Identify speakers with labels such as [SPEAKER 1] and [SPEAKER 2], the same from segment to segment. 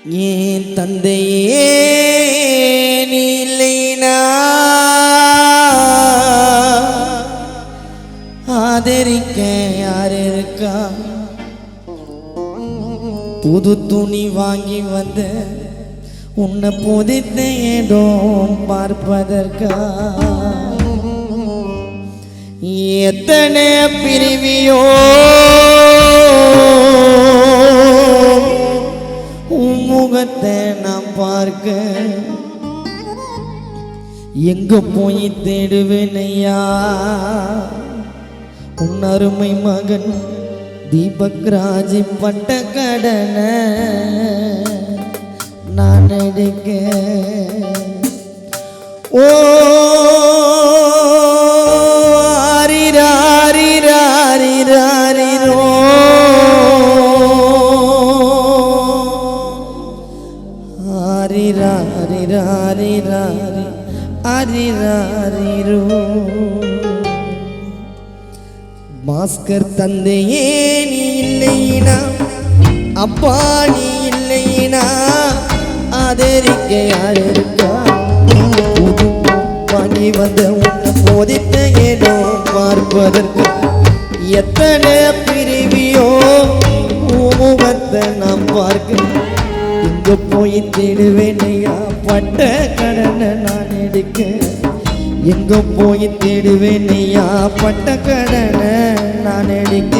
[SPEAKER 1] ஏன் தந்தையே நீ இல்லைனா ஆதரிக்க யார் இருக்கா? புது துணி வாங்கி வந்த உன்னை புதித்த இடம் பார்ப்பதற்கா? எத்தனை பிரிவியோ முகத்தை நாம் பார்க்க எங்க போய் தேடுவேன் ஐயா? உன் அருமை மகன் தீபக் ராஜ் பட்ட கடனை நான் எடுக்க. ஓ ஆரிராரிராரிராரிரோ ஆரிராரிராரிராரி ஆரிராரிரோ. பாஸ்கர் தந்தையே நீ இல்லைனா, அப்பா நீ இல்லைனா ஆதரிக்க யார் இருக்கா? வாங்கி வந்த உன்னை போதித்த ஏனோ பார்ப்பதற்கு எத்தனை பிரிவியோ முகத்தை நாம் பார்க்க இங்க போய் தேடுவேனையா? பட்ட கடனை நான் எடுக்க எங்க போய் தேடுவேனையா? பட்ட கடனை நான் எடுக்க.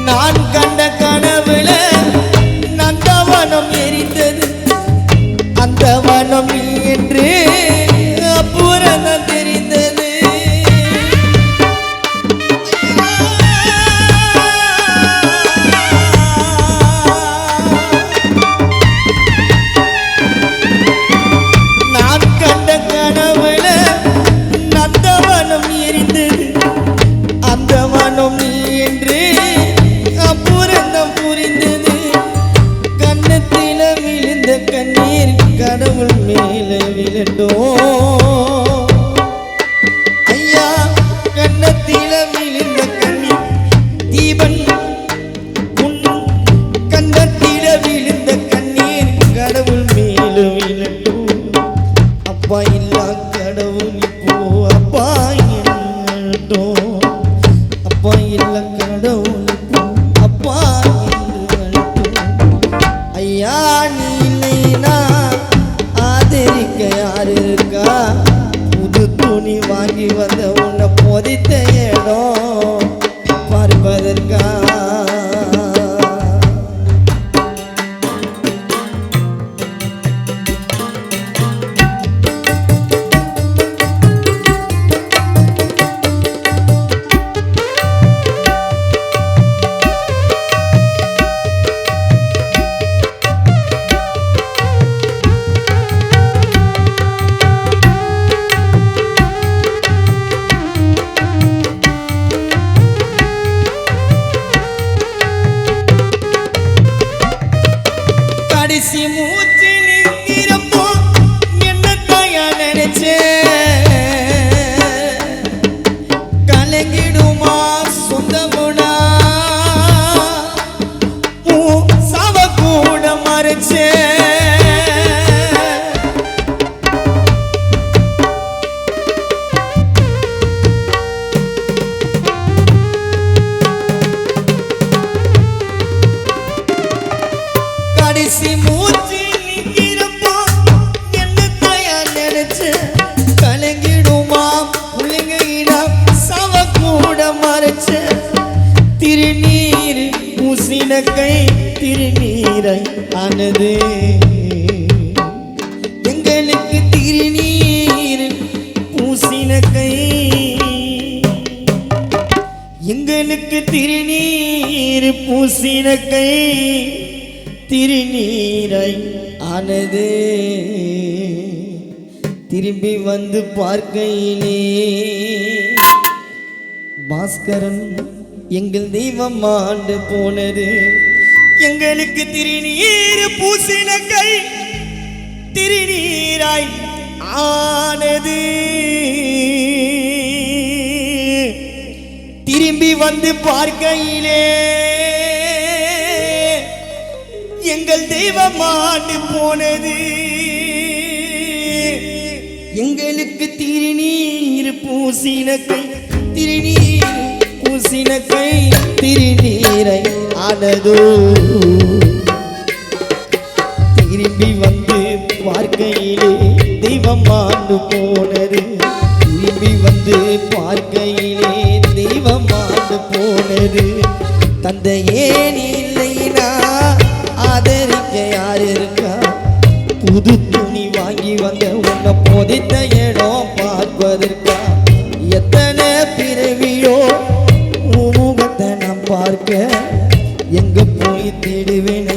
[SPEAKER 1] நான் கண்ட கனவுல நந்தவனம் எரிந்தது, அந்த வனம் நீ என்று அப்புறம் தெரிந்தது. நான் கண்ட கனவுல நந்தவனம் எரிந்தது, அந்த வனம் நீ என்று புரிந்தது. கண்ணத்தில விழுந்த கண்ணீர் கடவுள் மேல விழட்டோ ஐயா. கண்ணத்தில விழுந்த கண்ணீர் தீபன் உன் கண்ணத்தில விழுந்த கண்ணீர் கடவுள் மேல விழட்டோ. அப்பா இல்லா கடவுள் இப்போ அப்பா என்னட்டோ. அப்பா இல்ல கடவுள் ஐயா நீ இல்லைனா ஆதரிக்க யார் இருக்கா? புது துணி வாங்கி வந்த உன்னை போதித்த இடம் பார்ப்பதற்கா? கடைசி மூச்சு நிற்கிறப்போ என்ன தாயா நினைச்சேன்? கலங்கிடுமா சொந்தமுடா சாவ கூட மறைச்சேன். கடைசி மூச்சு நிற்கிறப்போ என்ன தாயா நினைச்சு கலங்கிடுமா புள்ளைங்கடா சவ கூட மறைச்ச. திருநீர் பூசின கை திருநீரை ஆனது எங்களுக்கு. திருநீர் பூசின கை எங்களுக்கு எங்களுக்கு திருநீர் பூசின கை திருநீரை ஆனது திரும்பி வந்து பார்க்கையிலே பாஸ்கரன் எங்கள் தெய்வம் ஆண்டு போனது எங்களுக்கு திருநீர் பூசின கை திருநீராய் ஆனது திரும்பி வந்து பார்க்கையிலே எங்கள் தெய்வம் ஆண்டு போனது எங்களுக்கு திருநீர் பூசின கை திருநீர் பூசின கை திருநீரை ஆனதோ திரும்பி வந்து பார்க்கையிலே தெய்வம் ஆண்டு போனது திரும்பி வந்து பார்க்கையிலே தெய்வம் ஆண்டு போனது தந்தையே நீ இல்லைனா ஆதரிக்க யார் இருக்கா புது துணி வாங்கி வந்த உன்னை போதித்த இடம் பார்ப்பதற்கா எத்தனை பிறவியோ முகத்தை நான் பார்க்க எங்க போய் தேடுவேன்